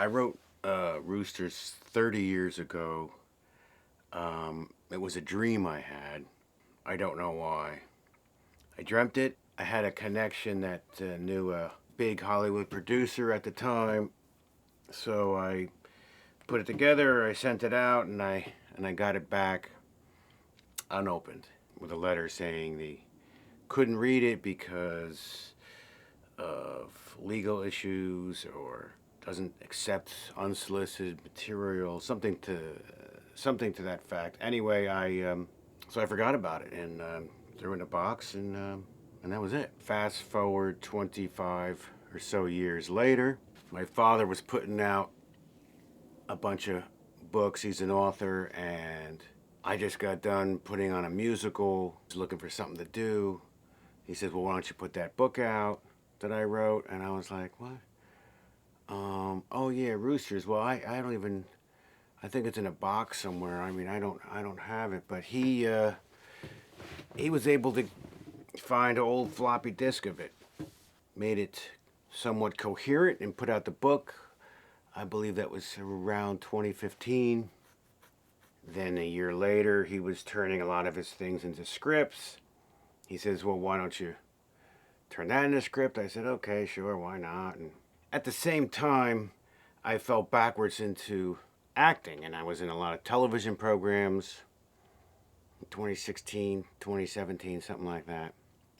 I wrote Roosters 30 years ago. It was a dream I had. I don't know why. I dreamt it. I had a connection that knew a big Hollywood producer at the time. So I put it together, I sent it out, and I got it back unopened with a letter saying they couldn't read it because of legal issues or doesn't accept unsolicited material, something to that fact. Anyway, I forgot about it and threw it in a box and that was it. Fast forward 25 or so years later, my father was putting out a bunch of books. He's an author, and I just got done putting on a musical. I was looking for something to do. He says, "Well, why don't you put that book out that I wrote?" And I was like, "What?" Oh yeah, Roosters. Well, I don't even. I think it's in a box somewhere. I mean, I don't have it. But he was able to find an old floppy disk of it, made it somewhat coherent, and put out the book. I believe that was around 2015. Then a year later, he was turning a lot of his things into scripts. He says, "Well, why don't you turn that into a script?" I said, "Okay, sure, why not?" And at the same time, I fell backwards into acting, and I was in a lot of television programs, 2016, 2017, something like that.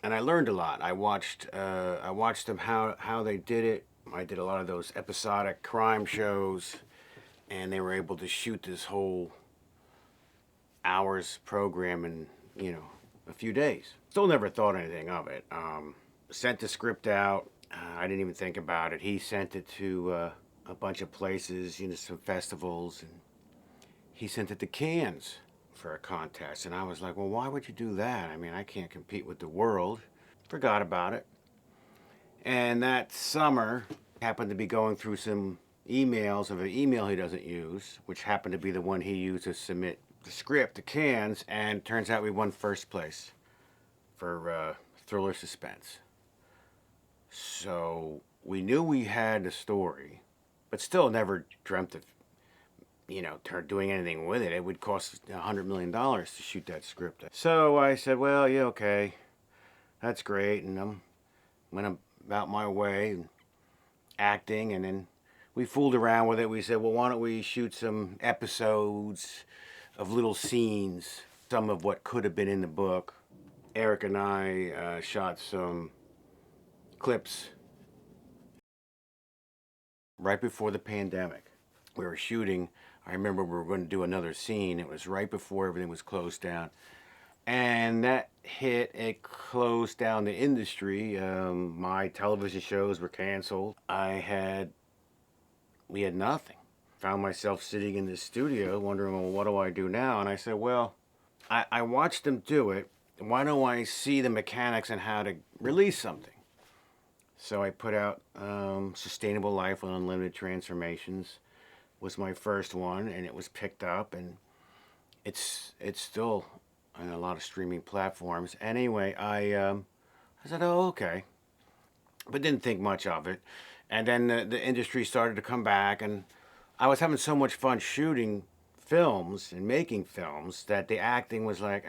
And I learned a lot. I watched them how they did it. I did a lot of those episodic crime shows, and they were able to shoot this whole hours program in a few days. Still never thought anything of it. Sent the script out. I didn't even think about it. He sent it to a bunch of places, some festivals, and he sent it to Cannes for a contest. And I was like, well, why would you do that? I mean, I can't compete with the world. Forgot about it. And that summer, happened to be going through some emails of an email he doesn't use, which happened to be the one he used to submit the script to Cannes, and turns out we won first place for thriller suspense. So we knew we had a story, but still never dreamt of doing anything with it. It would cost $100 million to shoot that script. So I said, well, yeah, okay, that's great, and I went about my way and acting, and then we fooled around with it. We said, well, why don't we shoot some episodes of little scenes, some of what could have been in the book. Eric and I shot some clips right before the pandemic. We were shooting. I remember we were going to do another scene. It was right before everything was closed down. And that hit, it closed down the industry. My television shows were canceled. We had nothing. Found myself sitting in the studio wondering, well, what do I do now? And I said, well, I watched them do it. Why don't I see the mechanics and how to release something? So I put out Sustainable Life with Unlimited Transformations was my first one, and it was picked up, and it's still on a lot of streaming platforms. Anyway, I said, oh, okay, but didn't think much of it. And then the industry started to come back, and I was having so much fun shooting films and making films that the acting was like,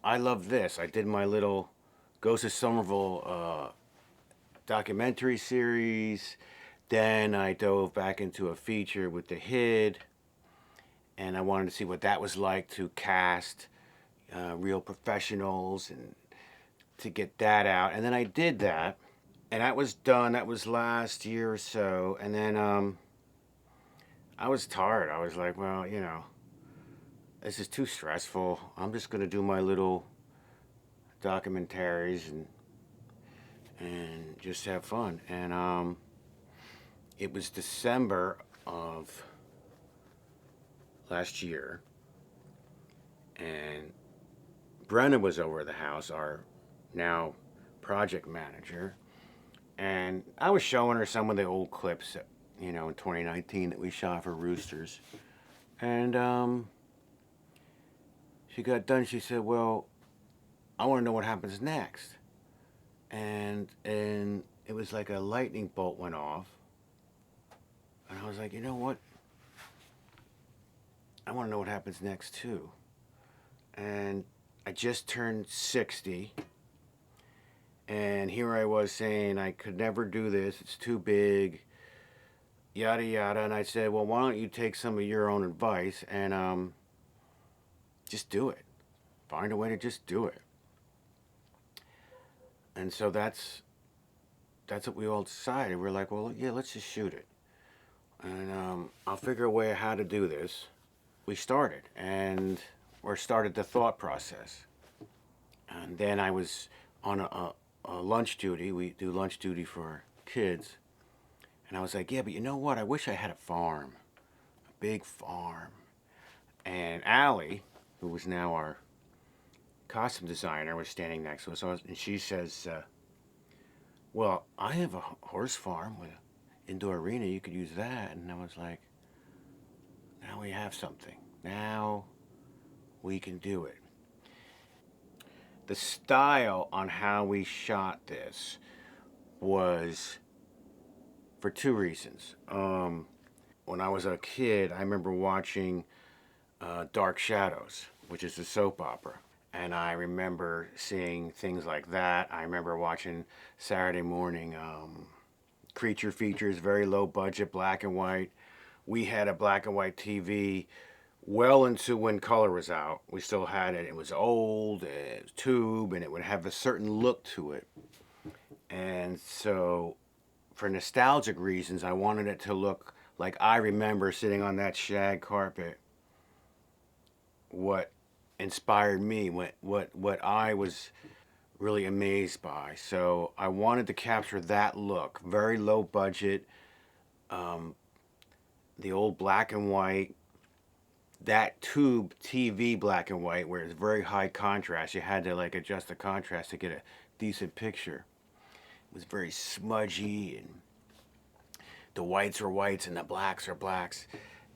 I love this. I did my little Ghost of Somerville documentary series. Then I dove back into a feature with The Hid, and I wanted to see what that was like to cast real professionals and to get that out. And then I did that, and that was done. That was last year or so. And then I was tired. I was like, well, this is too stressful. I'm just going to do my little documentaries and just have fun. And it was December of last year, and Brenna was over at the house, our now project manager, and I was showing her some of the old clips that, in 2019 that we shot for Roosters. And she got done. She said, well, I want to know what happens next. And it was like a lightning bolt went off. was like, you know what? I want to know what happens next too. And I just turned 60, and here I was saying I could never do this. It's too big, yada yada. And I said, well, why don't you take some of your own advice and just do it. Find a way to just do it. And so that's what we all decided. We're like, well, yeah, let's just shoot it, and I'll figure a way how to do this. We started, or started the thought process, and then I was on a lunch duty. We do lunch duty for kids, and I was like, yeah, but you know what? I wish I had a farm, a big farm. And Allie, who was now our costume designer, was standing next to us, and she says, well, I have a horse farm with an indoor arena. You could use that. And I was like, now we have something. Now we can do it. The style on how we shot this was for two reasons. When I was a kid, I remember watching Dark Shadows, which is a soap opera. And I remember seeing things like that. I remember watching Saturday morning creature features, very low budget, black and white. We had a black and white TV well into when color was out. We still had it. It was old, it was tube, and it would have a certain look to it. And so, for nostalgic reasons, I wanted it to look like I remember sitting on that shag carpet. What inspired me, what I was really amazed by. So I wanted to capture that look, very low budget, the old black and white, that tube TV black and white where it's very high contrast. You had to like adjust the contrast to get a decent picture. It was very smudgy, and the whites are whites and the blacks are blacks.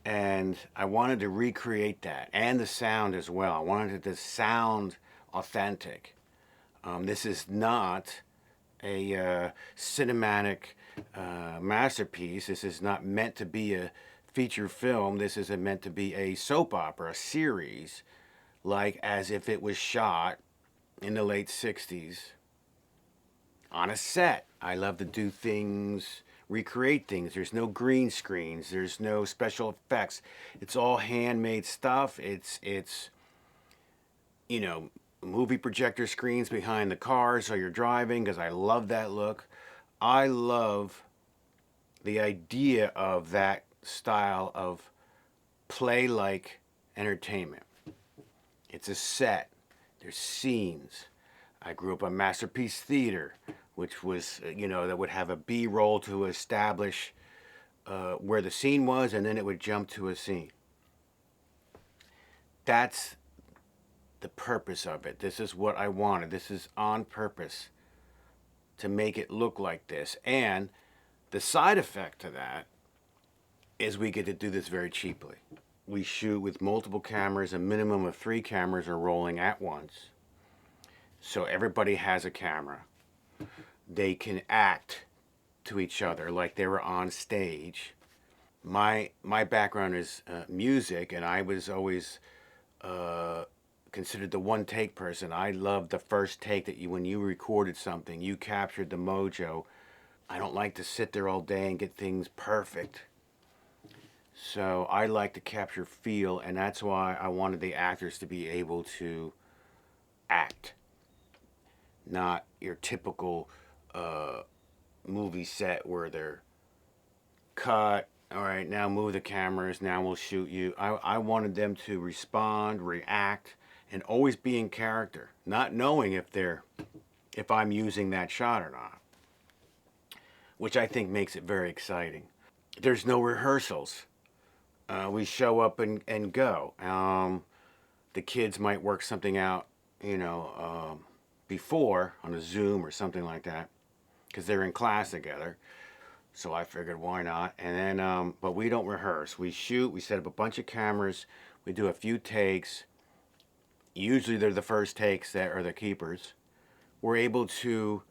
And I wanted to recreate that, and the sound as well. I wanted it to sound authentic. This is not a cinematic masterpiece. This is not meant to be a feature film. This is meant to be a soap opera, a series, like as if it was shot in the late 60s on a set. I love to do things, recreate things. There's no green screens. There's no special effects. It's all handmade stuff. It's you know, movie projector screens behind the car so you're driving, because I love that look. I love the idea of that style of play-like entertainment. It's a set. There's scenes. I grew up on Masterpiece Theater, which was, that would have a B-roll to establish where the scene was, and then it would jump to a scene. That's the purpose of it. This is what I wanted. This is on purpose to make it look like this. And the side effect to that is we get to do this very cheaply. We shoot with multiple cameras. A minimum of 3 cameras are rolling at once. So everybody has a camera. They can act to each other like they were on stage. My background is music, and I was always considered the one-take person. I love the first take that when you recorded something, you captured the mojo. I don't like to sit there all day and get things perfect. So I like to capture feel, and that's why I wanted the actors to be able to act. Not your typical movie set where they're cut, all right, now move the cameras, now we'll shoot you. I wanted them to respond, react, and always be in character, not knowing if I'm using that shot or not, which I think makes it very exciting. There's no rehearsals. We show up and go. The kids might work something out, before on a Zoom or something like that, because they're in class together. So I figured, why not? And then, but we don't rehearse. We shoot. We set up a bunch of cameras. We do a few takes. Usually they're the first takes that are the keepers. We're able to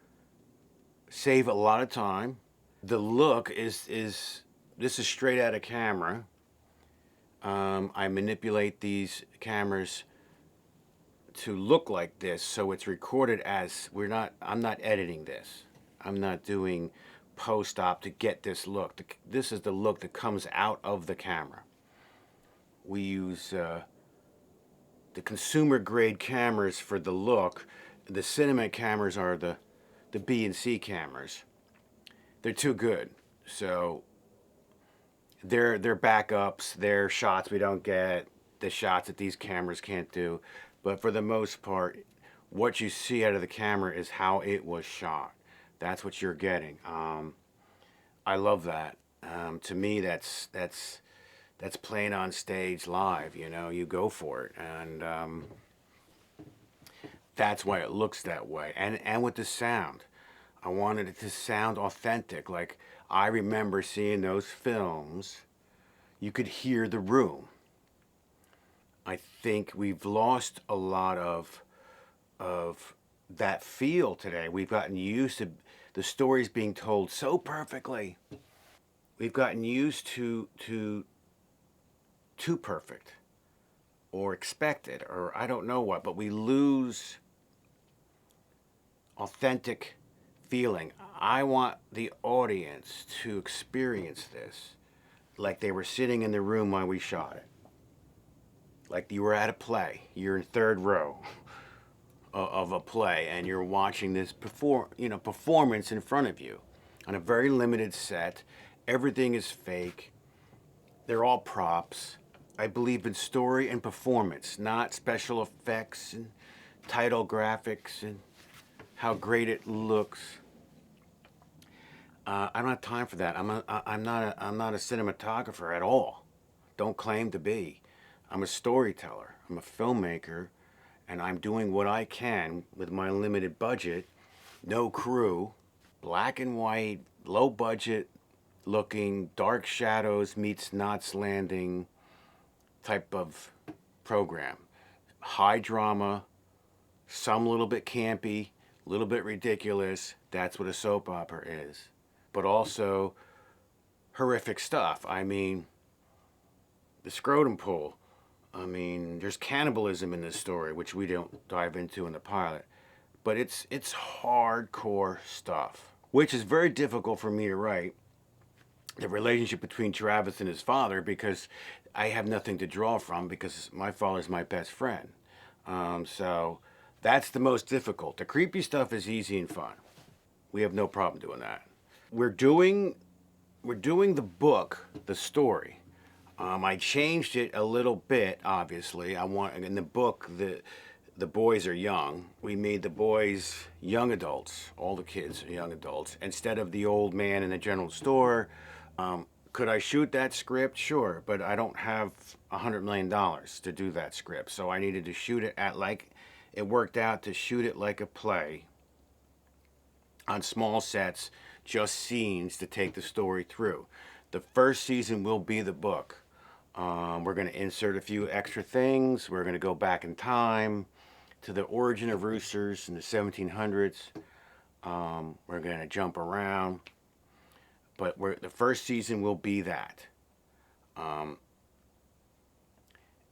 save a lot of time. The look is this is straight out of camera. I manipulate these cameras to look like this, so it's recorded as I'm not editing this. I'm not doing post-op to get this look. This is the look that comes out of the camera. We use the consumer grade cameras for the look. The cinema cameras are the B and C cameras. They're too good. So they're backups, they're shots we don't get, the shots that these cameras can't do. But for the most part, what you see out of the camera is how it was shot. That's what you're getting. I love that. To me, that's playing on stage live. You know, you go for it, and that's why it looks that way. And with the sound, I wanted it to sound authentic. Like I remember seeing those films, you could hear the room. I think we've lost a lot of that feel today. We've gotten used to the stories being told so perfectly. We've gotten used to too perfect or expected or I don't know what, but we lose authentic feeling. I want the audience to experience this like they were sitting in the room while we shot it. Like you were at a play. You're in third row of a play and you're watching this performance in front of you on a very limited set. Everything is fake. They're all props. I believe in story and performance, not special effects and title graphics and how great it looks. I don't have time for that. I'm not a cinematographer at all. Don't claim to be. I'm a storyteller. I'm a filmmaker, and I'm doing what I can with my limited budget, no crew, black and white, low budget looking, Dark Shadows meets Knots Landing type of program. High drama, some little bit campy, a little bit ridiculous. That's what a soap opera is. But also horrific stuff. I mean, the scrotum pool. I mean, there's cannibalism in this story, which we don't dive into in the pilot. But it's hardcore stuff, which is very difficult for me to write. The relationship between Travis and his father, because I have nothing to draw from because my father's my best friend. So that's the most difficult. The creepy stuff is easy and fun. We have no problem doing that. We're doing the book, the story. I changed it a little bit. Obviously, I want in the book the boys are young. We made the boys young adults. All the kids are young adults instead of the old man in the general store. Could I shoot that script? Sure, but I don't have $100 million to do that script. So I needed to shoot it it worked out to shoot it like a play on small sets, just scenes to take the story through. The first season will be the book. We're going to insert a few extra things. We're going to go back in time to the origin of roosters in the 1700s. We're going to jump around. But the first season will be that.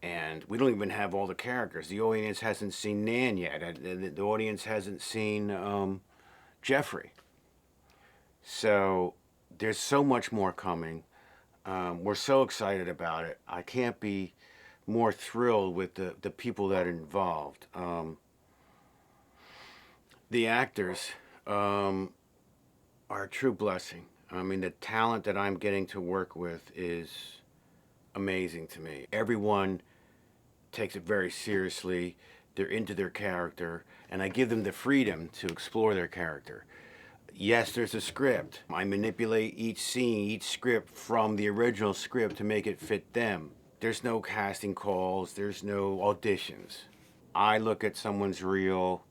And we don't even have all the characters. The audience hasn't seen Nan yet. The audience hasn't seen Jeffrey. So there's so much more coming. We're so excited about it. I can't be more thrilled with the people that are involved. The actors are a true blessing. I mean, the talent that I'm getting to work with is amazing to me. Everyone takes it very seriously. They're into their character, and I give them the freedom to explore their character. Yes, there's a script. I manipulate each scene, each script from the original script to make it fit them. There's no casting calls, there's no auditions. I look at someone's reel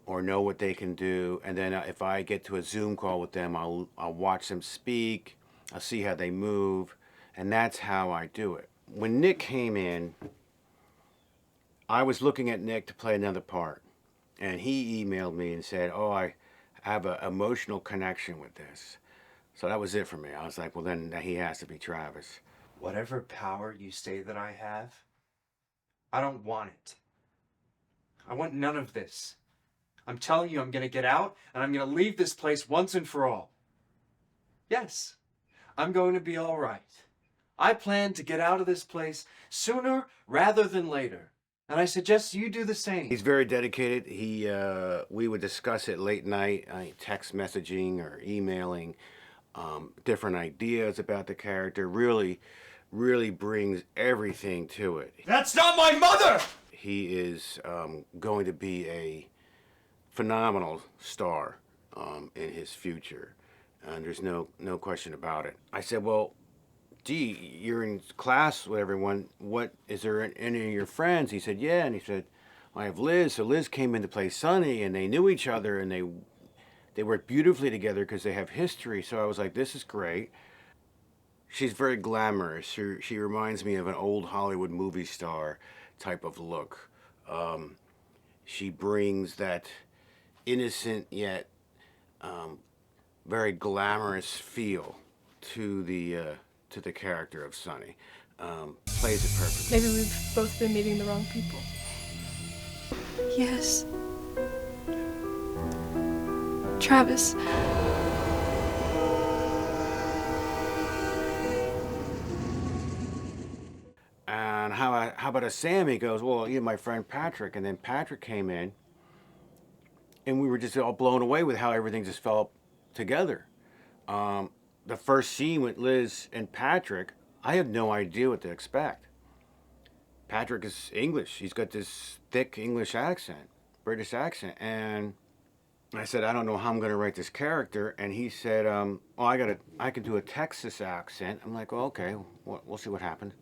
or know what they can do, and then if I get to a Zoom call with them, I'll watch them speak, I'll see how they move, and that's how I do it. When Nick came in, I was looking at Nick to play another part, and he emailed me and said, "Oh, I have an emotional connection with this." So that was it for me. I was like, well, then he has to be Travis. Whatever power you say that I have, I don't want it. I want none of this. I'm telling you, I'm gonna get out, and I'm gonna leave this place once and for all. Yes, I'm going to be all right. I plan to get out of this place sooner rather than later. And I suggest you do the same. He's very dedicated. We would discuss it late night, text messaging or emailing, different ideas about the character. Really, really brings everything to it. That's not my mother! He is going to be a phenomenal star in his future, and there's no question about it. I said, well, gee, you're in class with everyone. What, is there any of your friends? He said, yeah. And he said, I have Liz. So Liz came in to play Sonny, and they knew each other, and they work beautifully together because they have history. So I was like, this is great. She's very glamorous. She reminds me of an old Hollywood movie star type of look. She brings that innocent yet very glamorous feel to the character of Sonny. Plays it perfectly. Maybe we've both been meeting the wrong people. Yes. Travis. And how about a Sammy goes, well, my friend Patrick. And then Patrick came in, and we were just all blown away with how everything just fell together. The first scene with Liz and Patrick, I had no idea what to expect. Patrick is English. He's got this thick English accent, British accent. And I said, I don't know how I'm going to write this character. And he said, I can do a Texas accent. I'm like, well, okay, we'll see what happens.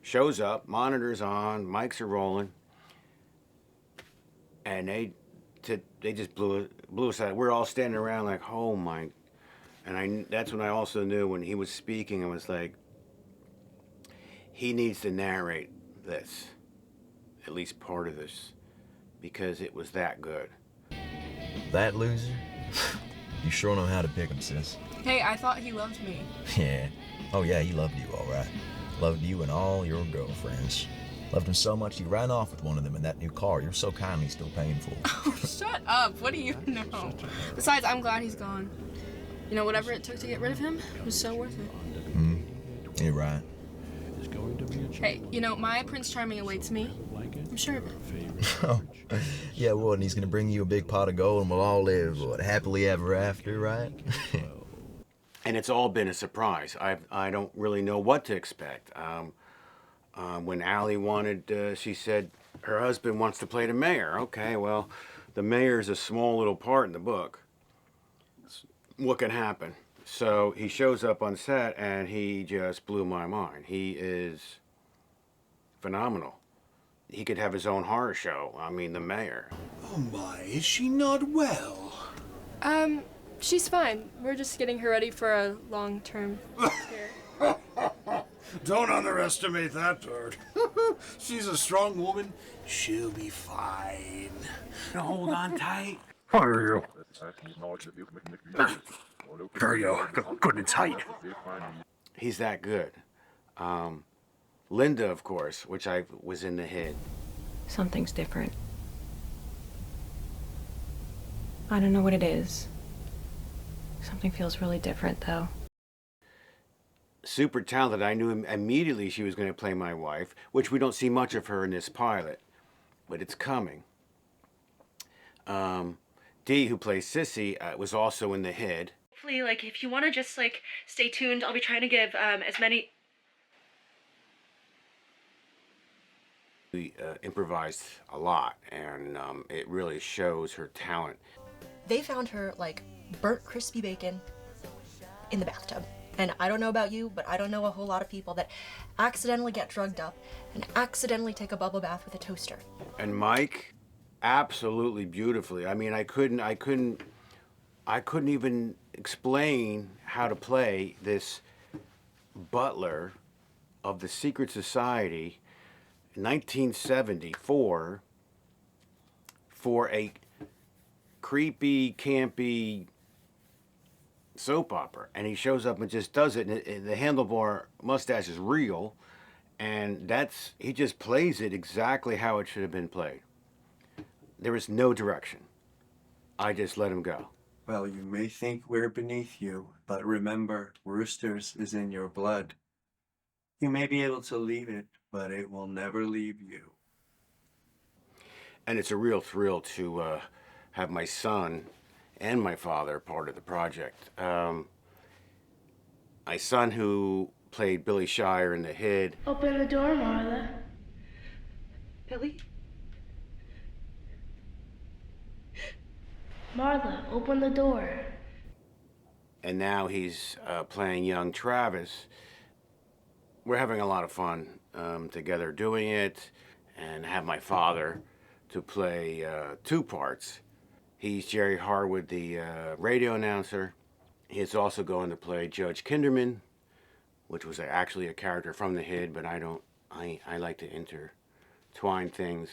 Shows up, monitors on, mics are rolling. And they just blew us out. We're all standing around like, oh my. And that's when I also knew when he was speaking, I was like, he needs to narrate this, at least part of this, because it was that good. That loser? You sure know how to pick him, sis. Hey, I thought he loved me. Yeah. Oh yeah, he loved you, all right. Loved you and all your girlfriends. Loved him so much he ran off with one of them in that new car you're so kindly still paying for. Oh, shut up. What do you know? Besides, I'm glad he's gone. You know, whatever it took to get rid of him, it was so worth it. You're right. Hey, you know, my Prince Charming awaits me. I'm sure of it. Oh, yeah, well, and he's gonna bring you a big pot of gold and we'll all live, happily ever after, right? And it's all been a surprise. I don't really know what to expect. When Allie wanted, she said her husband wants to play the mayor. Okay, well, the mayor's a small little part in the book. What can happen? So he shows up on set and he just blew my mind. He is phenomenal. He could have his own horror show. I mean, the mayor. Oh my, is she not well? She's fine. We're just getting her ready for a long-term care. Don't underestimate that bird. She's a strong woman. She'll be fine. Hold on tight. There you go. Good and tight. He's that good. Linda, of course, which I was in the hit. Something's different. I don't know what it is. Something feels really different, though. Super talented. I knew immediately she was going to play my wife, which we don't see much of her in this pilot, but it's coming. Dee, who plays Sissy, was also in the hit. Hopefully, like, if you want to just, like, stay tuned, I'll be trying to give as many... We improvised a lot, and it really shows her talent. They found her, like, burnt crispy bacon in the bathtub. And I don't know about you, but I don't know a whole lot of people that accidentally get drugged up and accidentally take a bubble bath with a toaster. And Mike, absolutely beautifully. I mean, I couldn't even explain how to play this butler of the secret society in 1974 for a creepy, campy soap opera, and he shows up and just does it, and the handlebar mustache is real, and he just plays it exactly how it should have been played. There is no direction. I just let him go. Well, you may think we're beneath you, but remember, Roosters is in your blood. You may be able to leave it, but it will never leave you. And it's a real thrill to have my son and my father part of the project. My son, who played Billy Shire in The Hid. Open the door, Marla. Billy? Marla, open the door. And now he's playing young Travis. We're having a lot of fun together doing it, and have my father to play two parts. He's Jerry Harwood, the radio announcer. He's also going to play Judge Kinderman, which was actually a character from The Hid, but I like to intertwine things.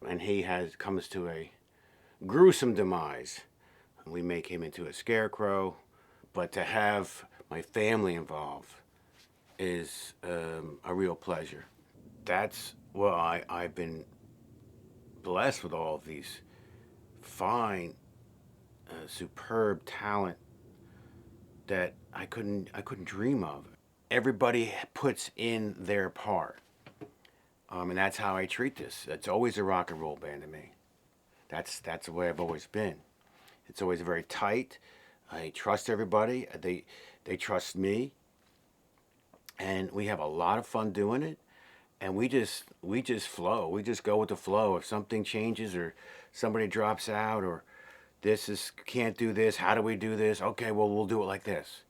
And he comes to a gruesome demise. We make him into a scarecrow, but to have my family involved is a real pleasure. That's why I've been blessed with all of these fine, superb talent that I couldn't dream of. Everybody puts in their part, and that's how I treat this. It's always a rock and roll band to me. That's the way I've always been. It's always very tight. I trust everybody. They trust me, and we have a lot of fun doing it. And we just flow. We just go with the flow. If something changes or somebody drops out or can't do this, how do we do this? Okay, well, we'll do it like this.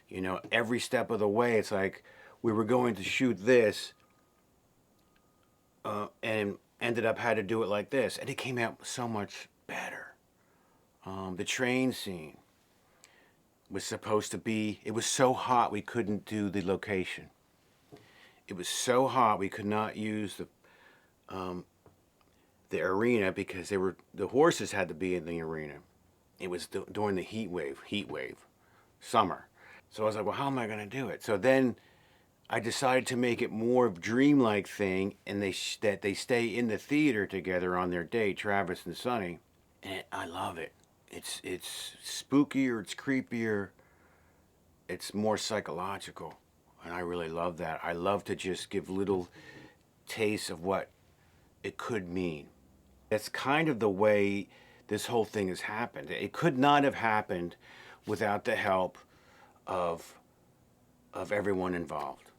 You know, every step of the way, it's like we were going to shoot this and ended up had to do it like this. And it came out so much better. The train scene was supposed to be, it was so hot we couldn't do the location. It was so hot we could not use the arena because the horses had to be in the arena. It was during the heat wave, summer. So I was like, well, how am I going to do it? So then I decided to make it more of a dreamlike thing, and that they stay in the theater together on their date, Travis and Sonny, and I love it. It's spookier, it's creepier, it's more psychological. And I really love that. I love to just give little tastes of what it could mean. That's kind of the way this whole thing has happened. It could not have happened without the help of everyone involved.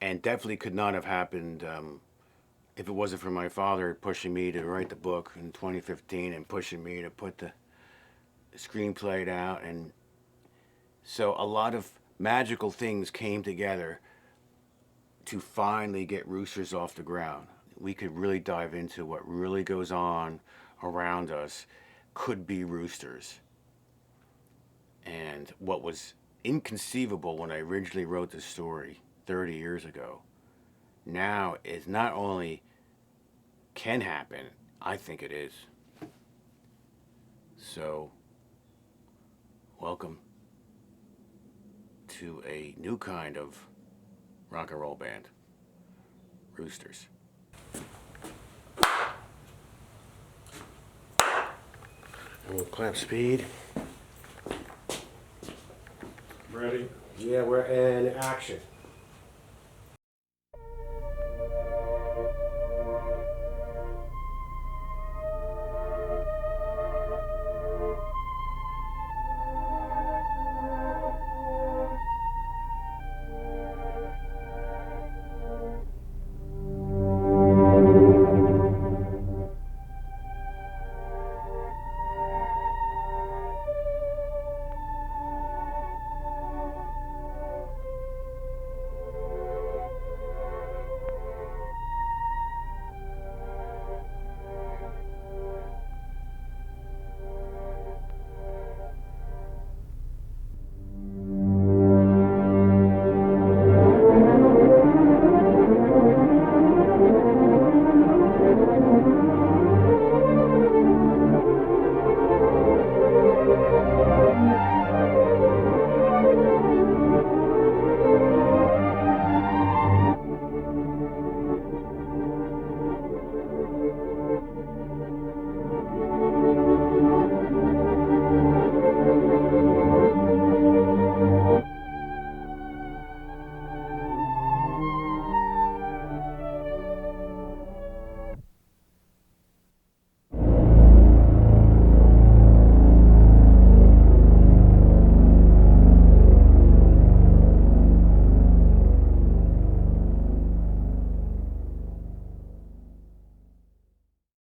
And definitely could not have happened if it wasn't for my father pushing me to write the book in 2015 and pushing me to put the screenplay out. And so a lot of magical things came together to finally get Roosters off the ground. We could really dive into what really goes on around us could be Roosters. And what was inconceivable when I originally wrote this story 30 years ago, now is not only can happen, I think it is. So, welcome to a new kind of rock and roll band, Roosters. We'll clamp speed. Ready? Yeah, we're in action.